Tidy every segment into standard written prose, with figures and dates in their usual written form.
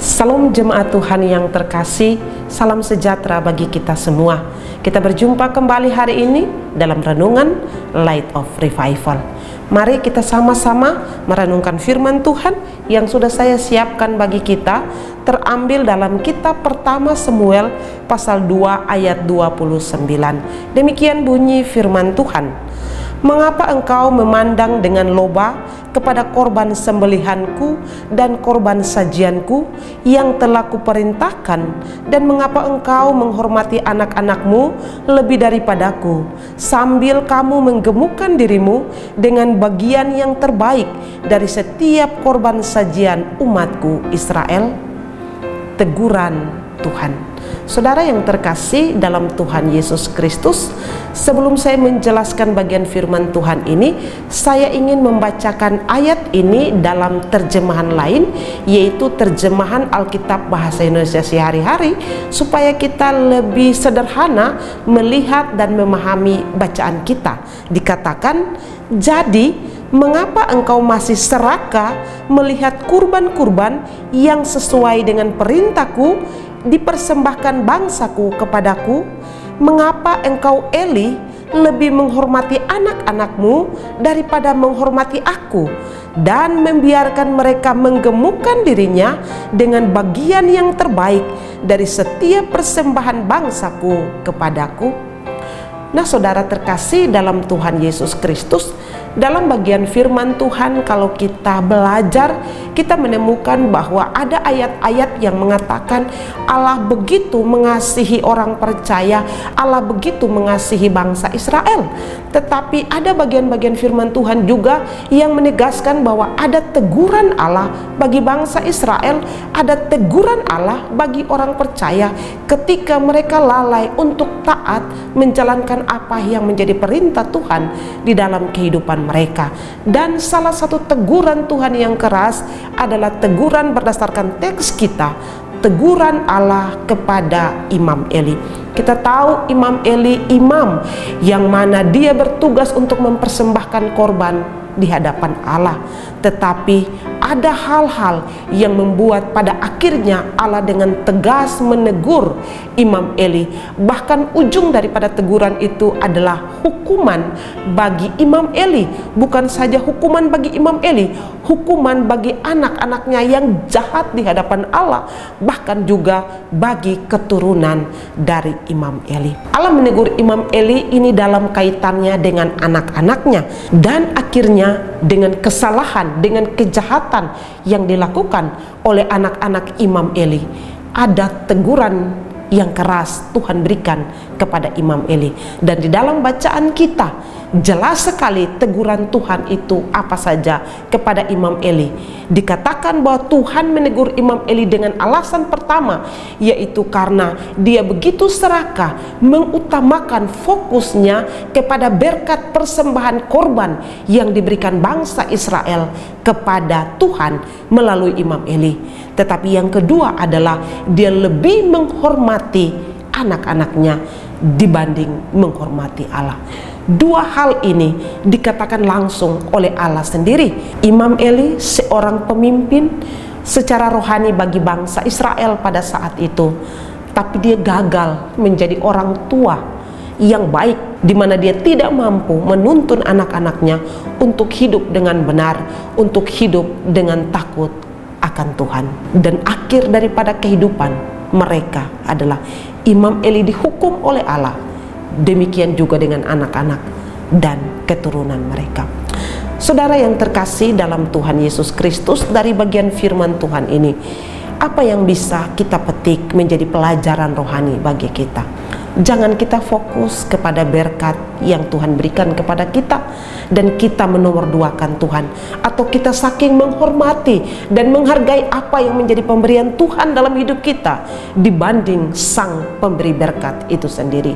Salam jemaat Tuhan yang terkasih, salam sejahtera bagi kita semua. Kita berjumpa kembali hari ini dalam renungan Light of Revival. Mari kita sama-sama merenungkan firman Tuhan yang sudah saya siapkan bagi kita, terambil dalam kitab pertama Samuel pasal 2 ayat 29. Demikian bunyi firman Tuhan. Mengapa engkau memandang dengan loba kepada korban sembelihanku dan korban sajianku yang telah kuperintahkan, dan mengapa engkau menghormati anak-anakmu lebih daripadaku, sambil kamu menggemukkan dirimu dengan bagian yang terbaik dari setiap korban sajian umatku Israel? Teguran Tuhan. Saudara yang terkasih dalam Tuhan Yesus Kristus, sebelum saya menjelaskan bagian firman Tuhan ini, saya ingin membacakan ayat ini dalam terjemahan lain, yaitu terjemahan Alkitab Bahasa Indonesia Sehari-hari, supaya kita lebih sederhana melihat dan memahami bacaan kita. Dikatakan, jadi mengapa engkau masih serakah melihat kurban-kurban yang sesuai dengan perintahku dipersembahkan bangsaku kepadaku? Mengapa engkau Eli lebih menghormati anak-anakmu daripada menghormati aku, dan membiarkan mereka menggemukkan dirinya dengan bagian yang terbaik dari setiap persembahan bangsaku kepadaku? Nah, saudara terkasih dalam Tuhan Yesus Kristus, dalam bagian firman Tuhan kalau kita belajar, kita menemukan bahwa ada ayat-ayat yang mengatakan Allah begitu mengasihi orang percaya, Allah begitu mengasihi bangsa Israel. Tetapi ada bagian-bagian firman Tuhan juga yang menegaskan bahwa ada teguran Allah bagi bangsa Israel, ada teguran Allah bagi orang percaya ketika mereka lalai untuk taat menjalankan apa yang menjadi perintah Tuhan di dalam kehidupan mereka. Dan salah satu teguran Tuhan yang keras adalah teguran berdasarkan teks kita, teguran Allah kepada Imam Eli. Kita tahu Imam Eli imam yang mana dia bertugas untuk mempersembahkan korban di hadapan Allah. Tetapi ada hal-hal yang membuat pada akhirnya Allah dengan tegas menegur Imam Eli. Bahkan ujung daripada teguran itu adalah hukuman bagi Imam Eli. Bukan saja hukuman bagi Imam Eli, hukuman bagi anak-anaknya yang jahat di hadapan Allah, bahkan juga bagi keturunan dari Imam Eli. Allah menegur Imam Eli ini dalam kaitannya dengan anak-anaknya, dan akhirnya dengan kesalahan, dengan kejahatan yang dilakukan oleh anak-anak Imam Eli, ada teguran yang keras Tuhan berikan kepada Imam Eli. Dan di dalam bacaan kita jelas sekali teguran Tuhan itu apa saja kepada Imam Eli. Dikatakan bahwa Tuhan menegur Imam Eli dengan alasan pertama, yaitu karena dia begitu serakah mengutamakan fokusnya kepada berkat persembahan korban yang diberikan bangsa Israel kepada Tuhan melalui Imam Eli. Tetapi yang kedua adalah dia lebih menghormati anak-anaknya dibanding menghormati Allah. Dua hal ini dikatakan langsung oleh Allah sendiri. Imam Eli seorang pemimpin secara rohani bagi bangsa Israel pada saat itu, tapi dia gagal menjadi orang tua yang baik, di mana dia tidak mampu menuntun anak-anaknya untuk hidup dengan benar, untuk hidup dengan takut akan Tuhan. Dan akhir daripada kehidupan mereka adalah Imam Eli dihukum oleh Allah. Demikian juga dengan anak-anak dan keturunan mereka. Saudara yang terkasih dalam Tuhan Yesus Kristus, dari bagian firman Tuhan ini, apa yang bisa kita petik menjadi pelajaran rohani bagi kita? Jangan kita fokus kepada berkat yang Tuhan berikan kepada kita dan kita menomorduakan Tuhan, atau kita saking menghormati dan menghargai apa yang menjadi pemberian Tuhan dalam hidup kita dibanding Sang Pemberi berkat itu sendiri.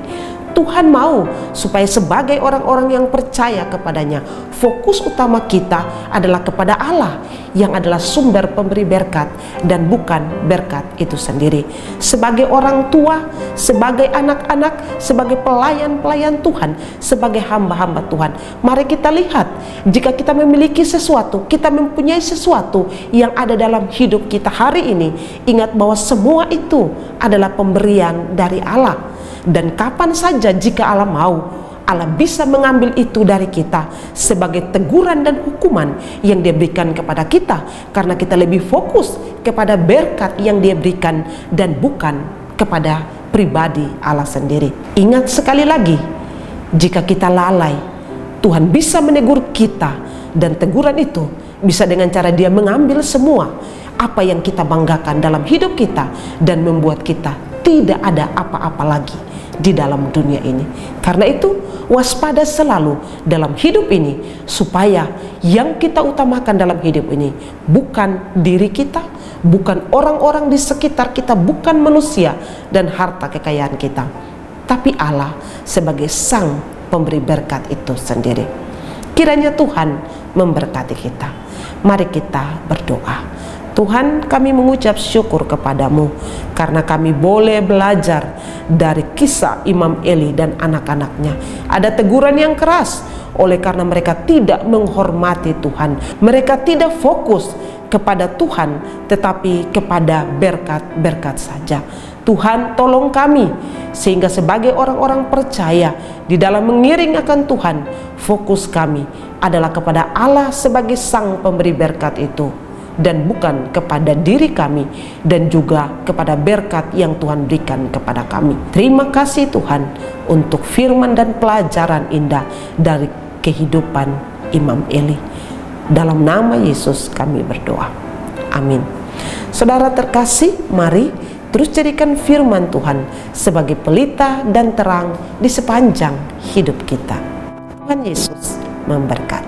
Tuhan mau supaya sebagai orang-orang yang percaya kepadanya, fokus utama kita adalah kepada Allah yang adalah sumber pemberi berkat dan bukan berkat itu sendiri. Sebagai orang tua, sebagai anak-anak, sebagai pelayan-pelayan Tuhan, sebagai hamba-hamba Tuhan, mari kita lihat, jika kita memiliki sesuatu, kita mempunyai sesuatu yang ada dalam hidup kita hari ini, ingat bahwa semua itu adalah pemberian dari Allah. Dan kapan saja jika Allah mau, Allah bisa mengambil itu dari kita sebagai teguran dan hukuman yang Dia berikan kepada kita, karena kita lebih fokus kepada berkat yang Dia berikan dan bukan kepada pribadi Allah sendiri. Ingat sekali lagi, jika kita lalai, Tuhan bisa menegur kita, dan teguran itu bisa dengan cara Dia mengambil semua apa yang kita banggakan dalam hidup kita dan membuat kita tidak ada apa-apa lagi di dalam dunia ini. Karena itu, waspada selalu dalam hidup ini, supaya yang kita utamakan dalam hidup ini bukan diri kita, bukan orang-orang di sekitar kita, bukan manusia dan harta kekayaan kita, tapi Allah sebagai Sang pemberi berkat itu sendiri. Kiranya Tuhan memberkati kita. Mari kita berdoa. Tuhan, kami mengucap syukur kepadamu karena kami boleh belajar dari kisah Imam Eli dan anak-anaknya. Ada teguran yang keras oleh karena mereka tidak menghormati Tuhan. Mereka tidak fokus kepada Tuhan, tetapi kepada berkat-berkat saja. Tuhan, tolong kami sehingga sebagai orang-orang percaya di dalam mengiring akan Tuhan, fokus kami adalah kepada Allah sebagai Sang pemberi berkat itu, dan bukan kepada diri kami dan juga kepada berkat yang Tuhan berikan kepada kami. Terima kasih Tuhan untuk firman dan pelajaran indah dari kehidupan Imam Eli. Dalam nama Yesus kami berdoa. Amin. Saudara terkasih, mari terus jadikan firman Tuhan sebagai pelita dan terang di sepanjang hidup kita. Tuhan Yesus memberkati.